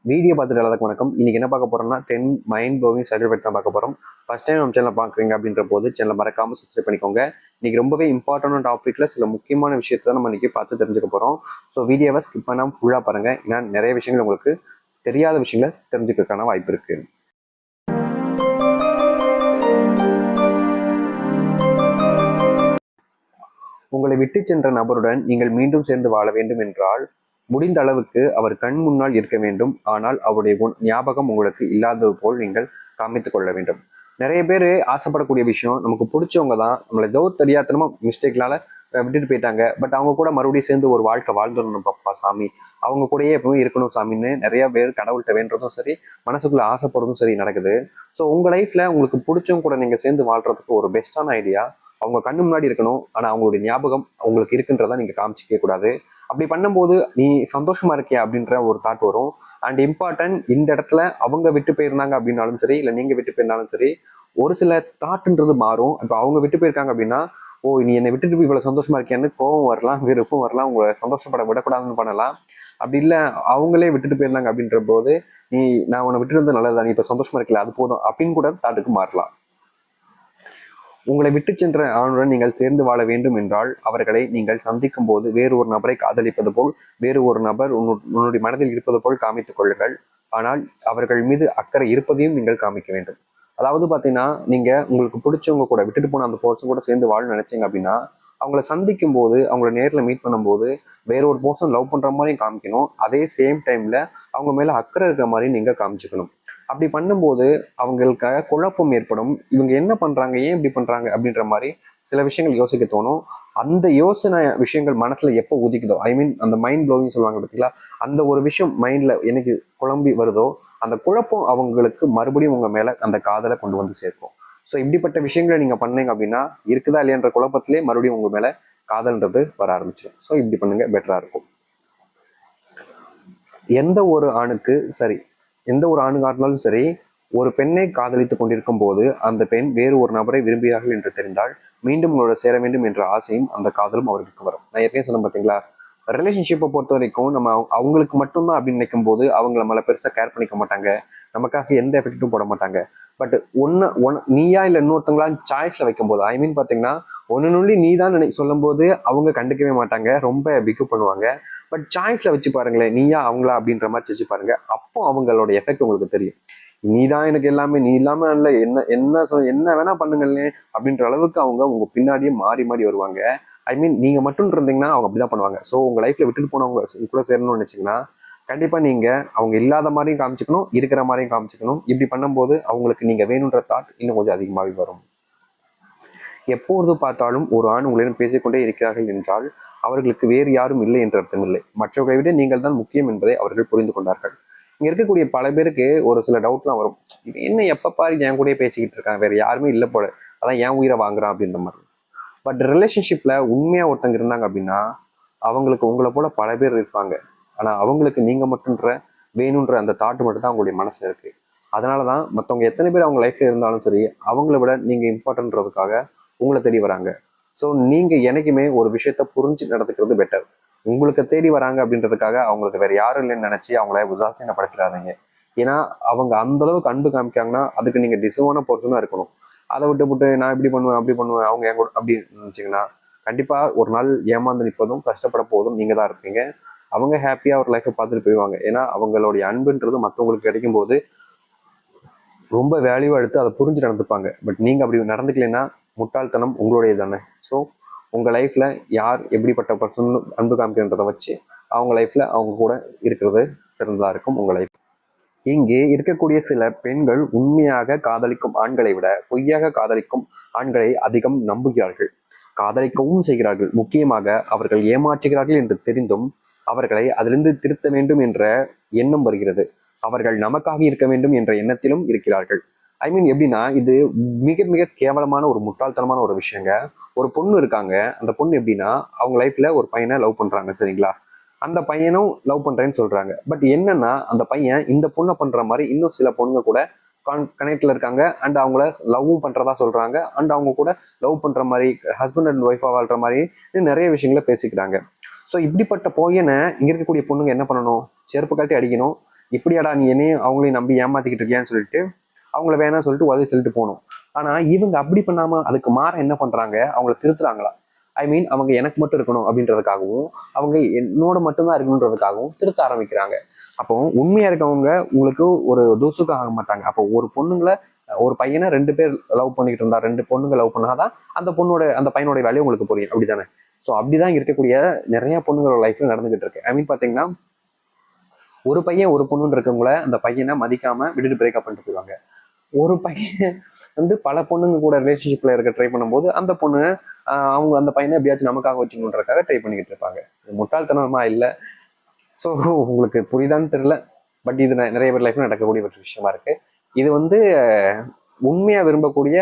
Video பார்த்துட்டு எல்லாத்துக்கும் வணக்கம். இன்னைக்கு என்ன பார்க்க போறோம்னா 10 மைண்ட் ப்ளோவிங் சர்டிஃபிகேட் தான் பார்க்க போறோம். ஃபர்ஸ்ட் டைம் நம்ம சேனல் பார்க்குறீங்க அப்படின்ற போது சேனலை மறக்காம சப்ஸ்கிரைப் பண்ணிக்கோங்க. இன்னைக்கு ரொம்பவே இம்பார்ட்டன்ட் டாபிக்ல சில முக்கியமான விஷயத்தை நம்ம இன்னைக்கு பார்த்து தெரிஞ்சுக்க போறோம். ஸோ வீடியோவை ஸ்கிப் பண்ணாமல் ஃபுல்லாக பாருங்க. ஏன்னா நிறைய விஷயங்கள் உங்களுக்கு தெரியாத விஷயங்களை தெரிஞ்சுக்கிறதுக்கான வாய்ப்பு இருக்கு. உங்களை விட்டு சென்ற நபருடன் நீங்கள் மீண்டும் சேர்ந்து வாழ வேண்டும் என்றால் முடிந்த அளவுக்கு அவர் கண் முன்னால் இருக்க வேண்டும். ஆனால் அவருடைய ஞாபகம் உங்களுக்கு இல்லாதது போல் நீங்கள் காமித்துக் கொள்ள வேண்டும். நிறைய பேர் ஆசைப்படக்கூடிய விஷயம், நமக்கு பிடிச்சவங்க தான் நம்மளை ஏதோ தெரியாதனமா மிஸ்டேக்னால விட்டுட்டு போயிட்டாங்க. பட் அவங்க கூட மறுபடியும் சேர்ந்து ஒரு வாழ்க்கை வாழ்ந்துடணும் பாப்பா சாமி, அவங்க கூடயே எப்பவும் இருக்கணும் சாமின்னு நிறைய பேர் கடவுள்கிட்ட வேண்டதும் சரி, மனசுக்குள்ள ஆசைப்படுறதும் சரி நடக்குது. ஸோ உங்க லைஃப்ல உங்களுக்கு பிடிச்சவங்க கூட நீங்க சேர்ந்து வாழ்றதுக்கு ஒரு பெஸ்டான ஐடியா, அவங்க கண்ணு முன்னாடி இருக்கணும். ஆனா அவங்களுடைய ஞாபகம் உங்களுக்கு இருக்குன்றத நீங்க காமிச்சிக்க கூடாது. அப்படி பண்ணும்போது நீ சந்தோஷமா இருக்கியா அப்படின்ற ஒரு தாட் வரும். அண்ட் இம்பார்ட்டன்ட், இந்த இடத்துல அவங்க விட்டு போயிருந்தாங்க அப்படின்னாலும் சரி, இல்லை நீங்க விட்டு போயிருந்தாலும் சரி, ஒரு சில தாட்டுன்றது மாறும். இப்போ அவங்க விட்டு போயிருக்காங்க அப்படின்னா, ஓ நீ என்னை விட்டுட்டு இவ்வளவு சந்தோஷமா இருக்கியான்னு கோவம் வரலாம், விருப்பம் வரலாம், உங்களை சந்தோஷப்பட விடக்கூடாதுன்னு பண்ணலாம். அப்படி இல்லை அவங்களே விட்டுட்டு போயிருந்தாங்க அப்படின்ற போது, நீ நான் உன்னை விட்டுட்டு வந்து நல்லதா, நீ இப்ப சந்தோஷமா இருக்கல அது போதும் அப்படின்னு கூட தாட்டுக்கு மாறலாம். உங்களை விட்டு சென்ற ஆணுடன் நீங்கள் சேர்ந்து வாழ வேண்டும் என்றால் அவர்களை நீங்கள் சந்திக்கும் போது வேறு ஒரு நபரை காதலிப்பது போல், வேறு ஒரு நபர் உன்னுடைய மனதில் இருப்பது போல் காமித்துக் கொள்ளுங்கள். ஆனால் அவர்கள் மீது அக்கறை இருப்பதையும் நீங்கள் காமிக்க வேண்டும். அதாவது பாத்தீங்கன்னா, நீங்க உங்களுக்கு பிடிச்சவங்க கூட விட்டுட்டு போன அந்த போர்ஷன் கூட சேர்ந்து வாழ நினைச்சீங்க அப்படின்னா, அவங்கள சந்திக்கும் போது, அவங்கள நேரில் மீட் பண்ணும்போது வேற ஒரு போர்ஷன் லவ் பண்ற மாதிரியும் காமிக்கணும். அதே சேம் டைம்ல அவங்க மேல அக்கறை இருக்கிற மாதிரி நீங்க காமிச்சுக்கணும். அப்படி பண்ணும்போது அவங்களுக்காக குழப்பம் ஏற்படும். இவங்க என்ன பண்றாங்க, ஏன் இப்படி பண்றாங்க அப்படின்ற மாதிரி சில விஷயங்கள் யோசிக்க தோணும். அந்த யோசனை விஷயங்கள் மனசுல எப்போ உதிக்குதோ, ஐ மீன் அந்த மைண்ட் ப்ளோவிங் சொல்லுவாங்க பார்த்தீங்களா, அந்த ஒரு விஷயம் மைண்ட்ல எனக்கு குழம்பி வருதோ, அந்த குழப்பம் அவங்களுக்கு மறுபடியும் உங்க மேல அந்த காதலை கொண்டு வந்து சேர்க்கும். ஸோ இப்படிப்பட்ட விஷயங்களை நீங்க பண்ணீங்க அப்படின்னா, இருக்குதா இல்லையன்ற குழப்பத்திலே மறுபடியும் உங்க மேல காதல்ன்றது வர ஆரம்பிச்சிடும். ஸோ இப்படி பண்ணுங்க, பெட்டரா இருக்கும். எந்த ஒரு ஆணுக்கு சரி, எந்த ஒரு ஆணுகா இருந்தாலும் சரி, ஒரு பெண்ணை காதலித்துக் கொண்டிருக்கும் போது அந்த பெண் வேறு ஒரு நபரை விரும்புகிறார்கள் என்று தெரிந்தால் மீண்டும் உங்களோட சேர வேண்டும் என்ற ஆசையும் அந்த காதலும் அவர்களுக்கு வரும். நான் ஏற்கனவே சொன்னேன் பார்த்தீங்களா, ரிலேஷன்ஷிப்பை பொறுத்த வரைக்கும் நம்ம அவங்களுக்கு மட்டும்தான் அப்படின்னு நினைக்கும் போது அவங்க நம்மளை பெருசா கேர் பண்ணிக்க மாட்டாங்க, நமக்காக எந்த எஃபெக்டும் போட மாட்டாங்க. பட் நீயா இல்லை இன்னொருத்தங்களா சாய்ஸ்ல வைக்கும் போது, ஐ மீன் பாத்தீங்கன்னா ஒன்னு நீ தான் சொல்லும் போது அவங்க கண்டுக்கவே மாட்டாங்க, ரொம்ப பிக்கப் பண்ணுவாங்க. பட் சாய்ஸ்ல வச்சு பாருங்களேன், நீயா அவங்களா அப்படின்ற மாதிரி வச்சு பாருங்க, அப்போ அவங்களோட எஃபெக்ட் உங்களுக்கு தெரியும். நீ தான் எனக்கு எல்லாமே, நீ இல்லாம இல்ல, என்ன என்ன என்ன வேணா பண்ணுங்களே அப்படின்ற அளவுக்கு அவங்க உங்க பின்னாடியே மாறி மாறி வருவாங்க. ஐ மீன் நீங்க மட்டும் இருந்தீங்கன்னா அவங்க அப்படிதான் பண்ணுவாங்க. ஸோ உங்க லைஃப்ல விட்டுட்டு போனவங்க கூட சேரணும்னு நினைச்சீங்கன்னா கண்டிப்பா நீங்க அவங்க இல்லாத மாதிரியும் காமிச்சுக்கணும், இருக்கிற மாதிரியும் காமிச்சுக்கணும். இப்படி பண்ணும்போது அவங்களுக்கு நீங்க வேணுன்ற தாட் இன்னும் கொஞ்சம் அதிகமாகவே வரும். எப்போது பார்த்தாலும் ஒரு ஆண் உங்களிடம் பேசிக்கொண்டே இருக்கிறார்கள் என்றால் அவர்களுக்கு வேறு யாரும் இல்லை என்ற அர்த்தம் இல்லை. மற்றவர்களை விட நீங்கள் தான் முக்கியம் என்பதை அவர்கள் புரிந்து கொண்டார்கள். இங்க இருக்கக்கூடிய பல பேருக்கு ஒரு சில டவுட்லாம் வரும். இது என்ன எப்ப பாரு என் கூட பேசிக்கிட்டு இருக்கான், வேற யாருமே இல்லை போல, அதான் என் உயிரை வாங்குறான் அப்படின்ற மாதிரி. பட் ரிலேஷன்ஷிப்ல உண்மையா ஒருத்தங்க இருந்தாங்க அப்படின்னா அவங்களுக்கு உங்களை போல பல பேர் இருப்பாங்க. ஆனா அவங்களுக்கு நீங்க மட்டும்ன்ற வேணுன்ற அந்த தாட்டு மட்டும் தான் அவங்களுடைய மனசுல இருக்கு. அதனாலதான் மற்றவங்க எத்தனை பேர் அவங்க லைஃப்ல இருந்தாலும் சரி, அவங்கள விட நீங்க இம்பார்ட்டன்றதுக்காக உங்களை தேடி வராங்க. ஸோ நீங்க என்னைக்குமே ஒரு விஷயத்த புரிஞ்சு நடந்துக்கிறது பெட்டர். உங்களுக்கு தேடி வராங்க அப்படின்றதுக்காக அவங்களுக்கு வேற யாரும் இல்லைன்னு நினைச்சு அவங்கள உதாசீனப்படுத்திடாதீங்க. ஏன்னா அவங்க அந்த அளவுக்கு அன்பு காமிக்காங்கன்னா அதுக்கு நீங்க டிசர்வான பொறுத்துதான் இருக்கணும். அதை விட்டு நான் இப்படி பண்ணுவேன் அப்படி பண்ணுவேன் அவங்க என் கூட அப்படி நினைச்சிங்கன்னா கண்டிப்பா ஒரு நாள் ஏமாந்து நிற்பதும் கஷ்டப்பட போதும் நீங்க தான் இருப்பீங்க. அவங்க ஹாப்பியா ஒரு லைஃப்பை பார்த்துட்டு போயிடுவாங்க. ஏன்னா அவங்களுடைய அன்புன்றது மற்றவங்களுக்கு கிடைக்கும் போது ரொம்ப வேல்யூவா எடுத்து அதை புரிஞ்சு நடந்துப்பாங்க. பட் நீங்க அப்படி நடந்துக்கலைன்னா முட்டாள்தனம் உங்களுடைய தானே. ஸோ உங்க லைஃப்ல யார் எப்படிப்பட்ட பர்சன் அன்பு காமிக்கிறன்றதை வச்சு அவங்க லைஃப்ல அவங்க கூட இருக்கிறது சிறந்ததா இருக்கும் உங்க லைஃப். இங்கே இருக்கக்கூடிய சில பெண்கள் உண்மையாக காதலிக்கும் ஆண்களை விட பொய்யாக காதலிக்கும் ஆண்களை அதிகம் நம்புகிறார்கள், காதலிக்கவும் செய்கிறார்கள். முக்கியமாக அவர்கள் ஏமாற்றுகிறார்கள் என்று தெரிந்தும் அவர்களை அதிலிருந்து திருத்த வேண்டும் என்ற எண்ணம் வருகிறது. அவர்கள் நமக்காக இருக்க வேண்டும் என்ற எண்ணத்திலும் இருக்கிறார்கள். ஐ மீன் எப்படின்னா, இது மிக மிக கேவலமான ஒரு முட்டாள்தனமான ஒரு விஷயங்க. ஒரு பொண்ணு இருக்காங்க, அந்த பொண்ணு எப்படின்னா அவங்க லைஃப்ல ஒரு பையனை லவ் பண்றாங்க சரிங்களா, அந்த பையனும் லவ் பண்றேன்னு சொல்றாங்க. பட் என்னன்னா அந்த பையன் இந்த பொண்ணை பண்ற மாதிரி இன்னும் சில பொண்ணுங்க கூட கனெக்ட்ல இருக்காங்க. அண்ட் அவங்கள லவ்வும் பண்றதா சொல்றாங்க. அண்ட் அவங்க கூட லவ் பண்ற மாதிரி, ஹஸ்பண்ட் அண்ட் ஒய்ஃபா வாழ்ற மாதிரி நிறைய விஷயங்களை பேசிக்கிறாங்க. ஸோ இப்படிப்பட்ட பையனை இங்க இருக்கக்கூடிய பொண்ணுங்க என்ன பண்ணணும், செருப்பு காட்டி அடிக்கணும். இப்படியாடா நீ என்னையும் அவங்களையும் நம்பி ஏமாத்திக்கிட்டு இருக்கியான்னு சொல்லிட்டு அவங்கள வேணாம்னு சொல்லிட்டு உதவி சொல்லிட்டு போகணும். ஆனா இவங்க அப்படி பண்ணாம அதுக்கு மாற என்ன பண்றாங்க, அவங்கள திருத்துறாங்களா? ஐ மீன் அவங்க எனக்கு மட்டும் இருக்கணும் அப்படின்றதுக்காகவும் அவங்க என்னோட மட்டும்தான் இருக்கணுன்றதுக்காகவும் திருத்த ஆரம்பிக்கிறாங்க. அப்போ உண்மையா இருக்கவங்க உங்களுக்கு ஒரு தூசுக்கும் ஆக மாட்டாங்க. அப்போ ஒரு பொண்ணுங்களை ஒரு பையனை 2 பேர் லவ் பண்ணிக்கிட்டு இருந்தா, 2 பொண்ணுங்க லவ் பண்ணாதான் அந்த பையனோட வேலையை உங்களுக்கு புரியும். அப்படித்தானே? ஸோ அப்படிதான் இருக்கக்கூடிய நிறைய பொண்ணுங்களோட லைஃப்ல நடந்துகிட்டு இருக்கு. ஐ மீன் பாத்தீங்கன்னா, ஒரு பையன் ஒரு பொண்ணுன்னு இருக்கவங்கள அந்த பையனை மதிக்காம விட்டுட்டு பிரேக்கப் பண்ணிட்டு போயிடுவாங்க. ஒரு பையன் பல பொண்ணுங்க கூட ரிலேஷன்ஷிப்ல இருக்க ட்ரை பண்ணும்போது அந்த பொண்ணு அவங்க அந்த பையனை எப்படியாச்சும் நமக்காக வச்சுக்கணுன்றதுக்காக ட்ரை பண்ணிக்கிட்டு இருப்பாங்க. முட்டாள்தனமா இல்லை. ஸோ உங்களுக்கு புரியுதான்னு தெரியல. பட் இது நிறைய பேர் லைஃப்ல நடக்கக்கூடிய ஒரு விஷயமா இருக்கு. இது உண்மையா விரும்பக்கூடிய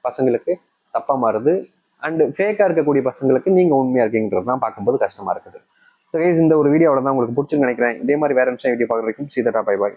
பசங்களுக்கு தப்பா மாறுது. அண்ட் ஃபேக்கா இருக்கக்கூடிய பசங்களுக்கு நீங்க உண்மையா இருக்கீங்கன்றது தான் பார்க்கும்போது கஷ்டமா இருக்குது. ஸோ கைஸ், இந்த ஒரு வீடியோ அவ்வளோதான். உங்களுக்கு பிடிச்சுன்னு நினைக்கிறேன். இதே மாதிரி வேற நிமிஷம் வீடியோ பார்க்குற வரைக்கும் சீதா, பை பாய்.